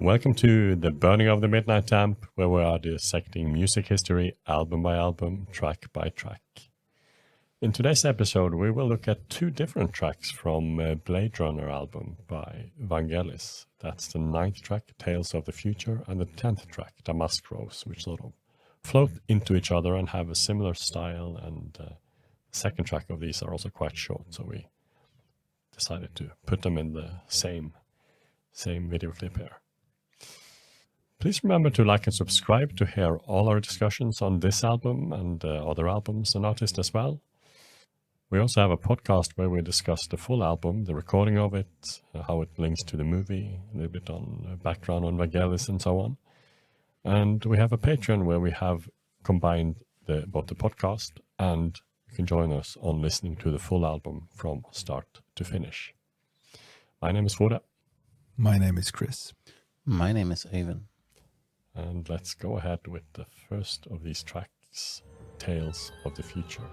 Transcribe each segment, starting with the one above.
Welcome to The Burning of the Midnight Lamp, where we are dissecting music history album by album, track by track. In today's episode, we will look at two different tracks from Blade Runner album by Vangelis. That's the 9th track, Tales of the Future, and the 10th track, Damask Rose, which sort of float into each other and have a similar style. And the second track of these are also quite short, so we decided to put them in the same video clip here. Please remember to like and subscribe to hear all our discussions on this album and other albums and artists as well. We also have a podcast where we discuss the full album, the recording of it, how it links to the movie, a little bit on background on Vangelis and so on. And we have a Patreon where we have combined both the podcast and you can join us on listening to the full album from start to finish. My name is Frode. My name is Chris. My name is Eyvind. And let's go ahead with the first of these tracks, Tales of the Future.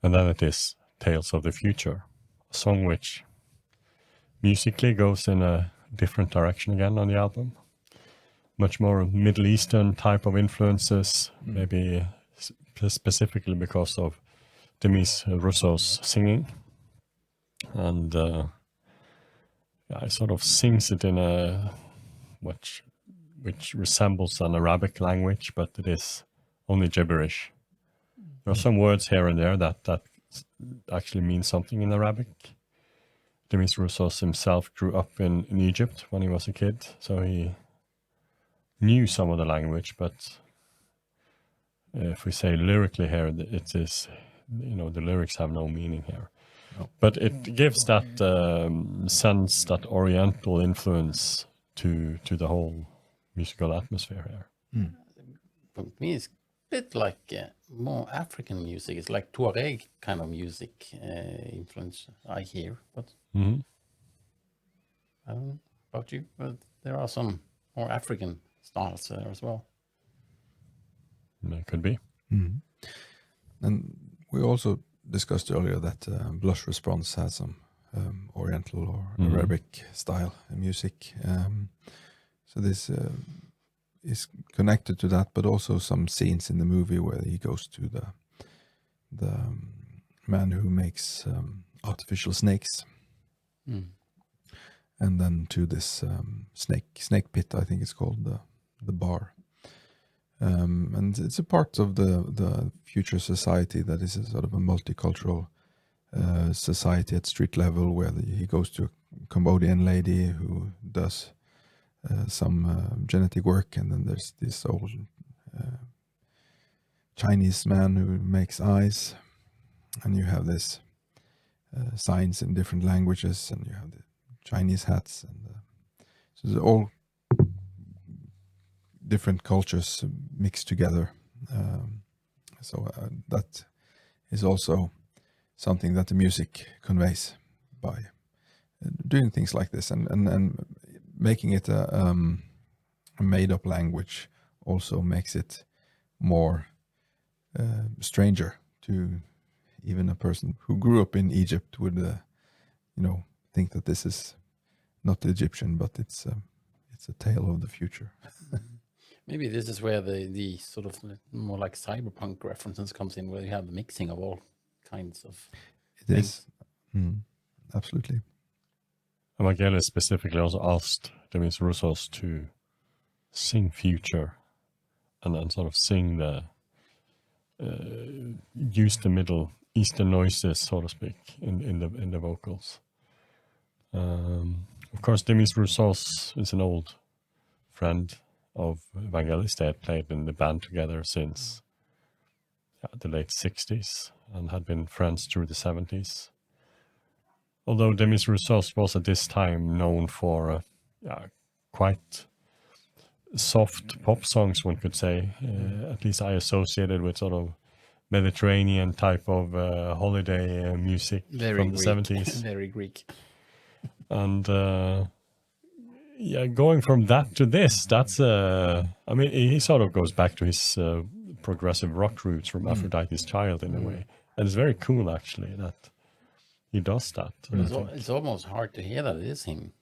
And then it is Tales of the Future, a song which musically goes in a different direction again on the album. Much more Middle Eastern type of influences, maybe specifically because of Demis Rousseau's singing. And he sort of sings it in a which resembles an Arabic language, but it is only gibberish. There are some words here and there that actually mean something in Arabic. Demis Rousseau himself grew up in Egypt when he was a kid, so he knew some of the language, but if we say lyrically here, it is, the lyrics have no meaning here. No. But it gives that sense, that oriental influence to the whole musical atmosphere here. For me, it's a bit like more African music. It's like Tuareg kind of music influence I hear. But Mhm. I don't know about you, but there are some more African styles there as well. It could be. Mhm. And we also discussed earlier that Blush Response has some Oriental or Arabic style music. So this is connected to that, but also some scenes in the movie where he goes to the man who makes artificial snakes, and then to this snake pit, I think it's called, the bar. And it's a part of the future society that is a sort of a multicultural society at street level, where he goes to a Cambodian lady who does some genetic work, and then there's this old Chinese man who makes eyes, and you have this signs in different languages, and you have the Chinese hats, and so they're all different cultures mixed together. So that is also something that the music conveys by doing things like this, and making it a made-up language also makes it more stranger to even a person who grew up in Egypt would, think that this is not Egyptian, but it's a tale of the future. Maybe this is where the sort of more like cyberpunk references comes in, where you have the mixing of all kinds of It is. Absolutely. Vangelis specifically also asked Demis Roussos to sing future and then sort of sing use the Middle Eastern noises, so to speak, in the vocals. Of course, Demis Roussos is an old friend of Vangelis. They had played in the band together since the late 60s and had been friends through the 70s. Although Demis Roussos was at this time known for quite soft pop songs, one could say. At least I associated with sort of Mediterranean type of holiday music from the 70s. Very Greek. And going from that to this, that's he sort of goes back to his progressive rock roots from Aphrodite's Child in a way. And it's very cool, actually, that he does that. It's almost hard to hear that it is him.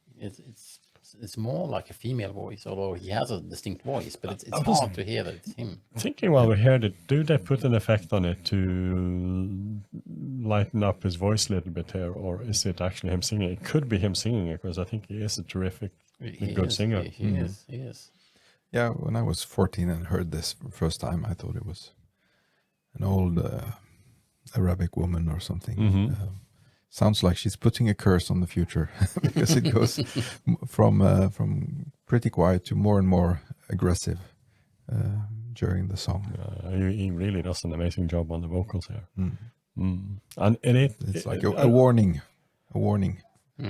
It's more like a female voice, although he has a distinct voice, but it's hard to hear that it's him. Thinking while we heard it, do they put an effect on it to lighten up his voice a little bit here, or is it actually him singing? It could be him singing it, because I think he is a terrific, good singer. He is. Yeah, when I was 14 and heard this for the first time, I thought it was an old Arabic woman or something. Sounds like she's putting a curse on the future, because it goes from pretty quiet to more and more aggressive during the song. He really does an amazing job on the vocals here. And it's like a warning.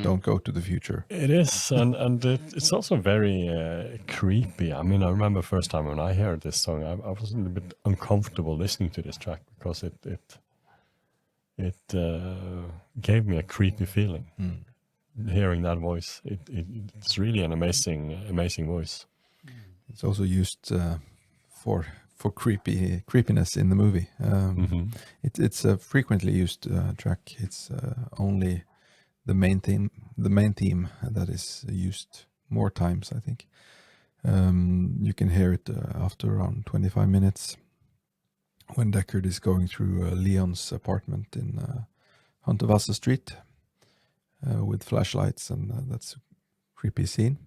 Don't go to the future. It is, and it's also very creepy. I mean, I remember first time when I heard this song, I was a little bit uncomfortable listening to this track, because it gave me a creepy feeling. Hearing that voice, it's really an amazing voice. It's also used for creepiness in the movie. Mm-hmm. It's a frequently used track. It's only the main theme that is used more times, I think. You can hear it after around 25 minutes when Deckard is going through Leon's apartment in Hunterwasser Street with flashlights, and that's a creepy scene.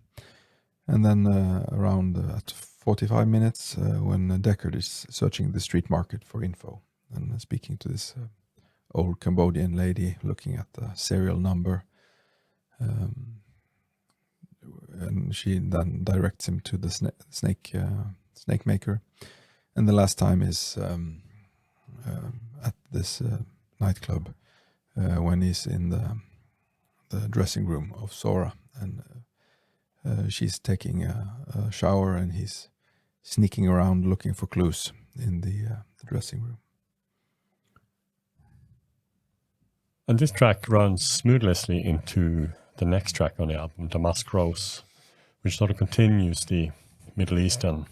And then around at 45 minutes when Deckard is searching the street market for info and speaking to this old Cambodian lady looking at the serial number. And she then directs him to the snake maker. And the last time is at this nightclub when he's in the dressing room of Sora, and she's taking a shower and he's sneaking around looking for clues in the dressing room. And this track runs smoothly into the next track on the album, Damask Rose, which sort of continues the Middle Eastern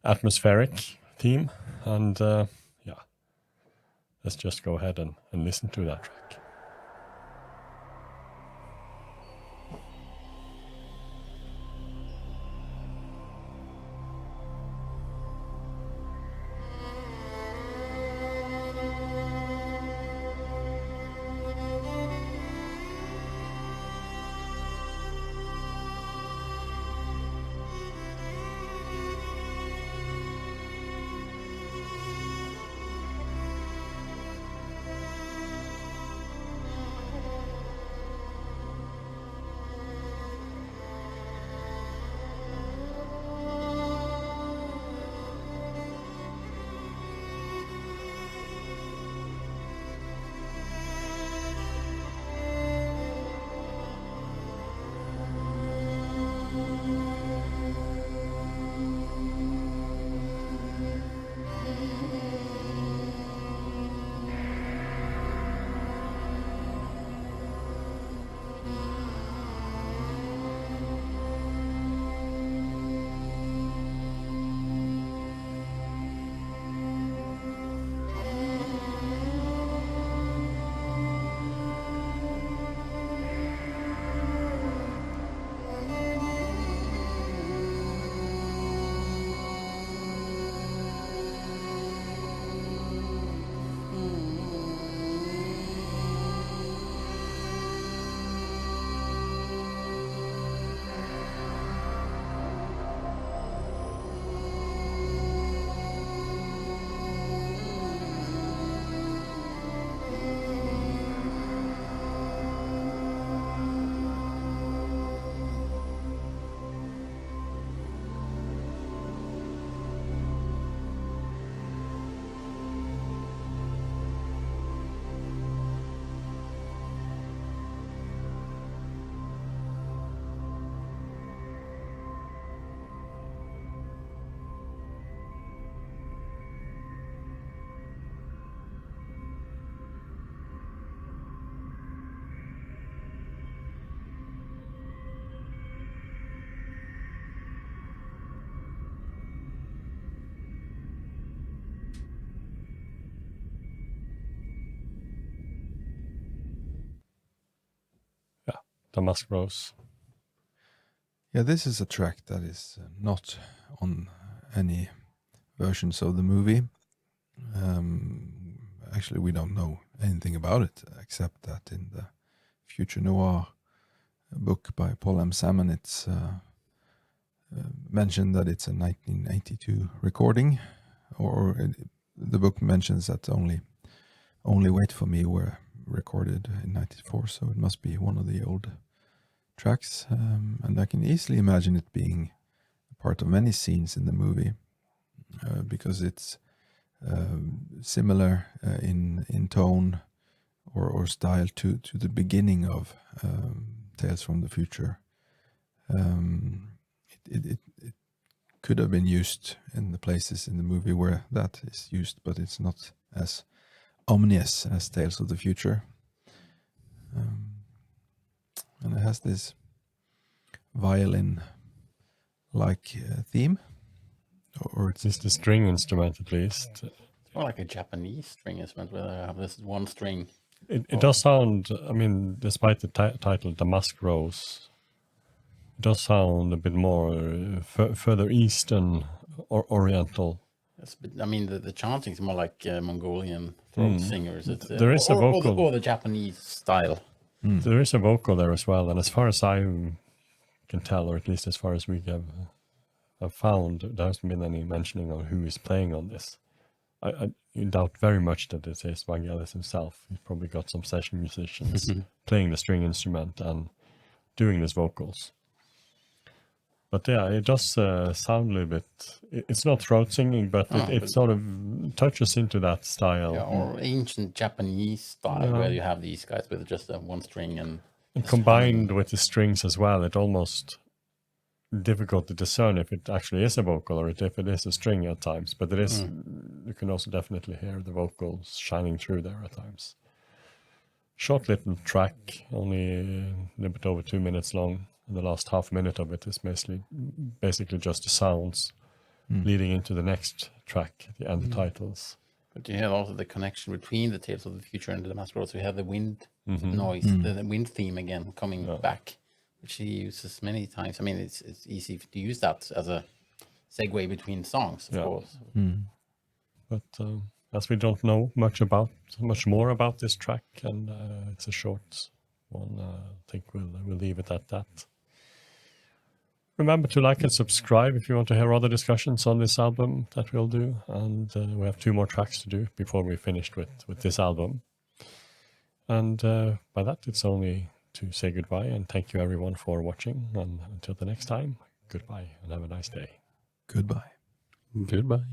atmospheric theme. And yeah, let's just go ahead and listen to that track. Damask Rose. Yeah, this is a track that is not on any versions of the movie. Actually, we don't know anything about it except that in the Future Noir book by Paul M. Salmon, it's mentioned that it's a 1982 recording, or the book mentions that only Wait For Me were recorded in 94, so it must be one of the old tracks, and I can easily imagine it being a part of many scenes in the movie, because it's similar in tone or style to the beginning of Tales from the Future. It could have been used in the places in the movie where that is used, but it's not as ominous as Tales of the Future. And it has this violin-like theme or it's It's the string instrument at least. It's more like a Japanese string instrument where they have this one string. It does sound, I mean, despite the title Damask Rose, it does sound a bit more further eastern or oriental. Yes, but I mean, the chanting is more like Mongolian throat singers. It's, There is a vocal. or the Japanese style. There is a vocal there as well, and as far as I can tell, or at least as far as we have found, there hasn't been any mentioning of who is playing on this. I doubt very much that it is Vangelis himself. He's probably got some session musicians playing the string instrument and doing his vocals. But yeah, it does sound a little bit. It's not throat singing, but it sort of touches into that style. Yeah, or ancient Japanese style where you have these guys with just one string and Combined with the strings as well, it almost difficult to discern if it actually is a vocal or if it is a string at times. But it is. You can also definitely hear the vocals shining through there at times. Short little track, only a little bit over 2 minutes long. And the last half minute of it is basically just the sounds leading into the next track, and the titles. But you have also the connection between the Tales of the Future and the Damask Rose. We have the wind noise, the wind theme again coming back, which he uses many times. I mean, it's easy to use that as a segue between songs, of course. But as we don't know much more about this track, and it's a short one, I think we'll leave it at that. Remember to like and subscribe if you want to hear other discussions on this album that we'll do. And we have 2 more tracks to do before we're finished with this album. And by that, it's only to say goodbye and thank you everyone for watching. And until the next time, goodbye and have a nice day. goodbye. Goodbye.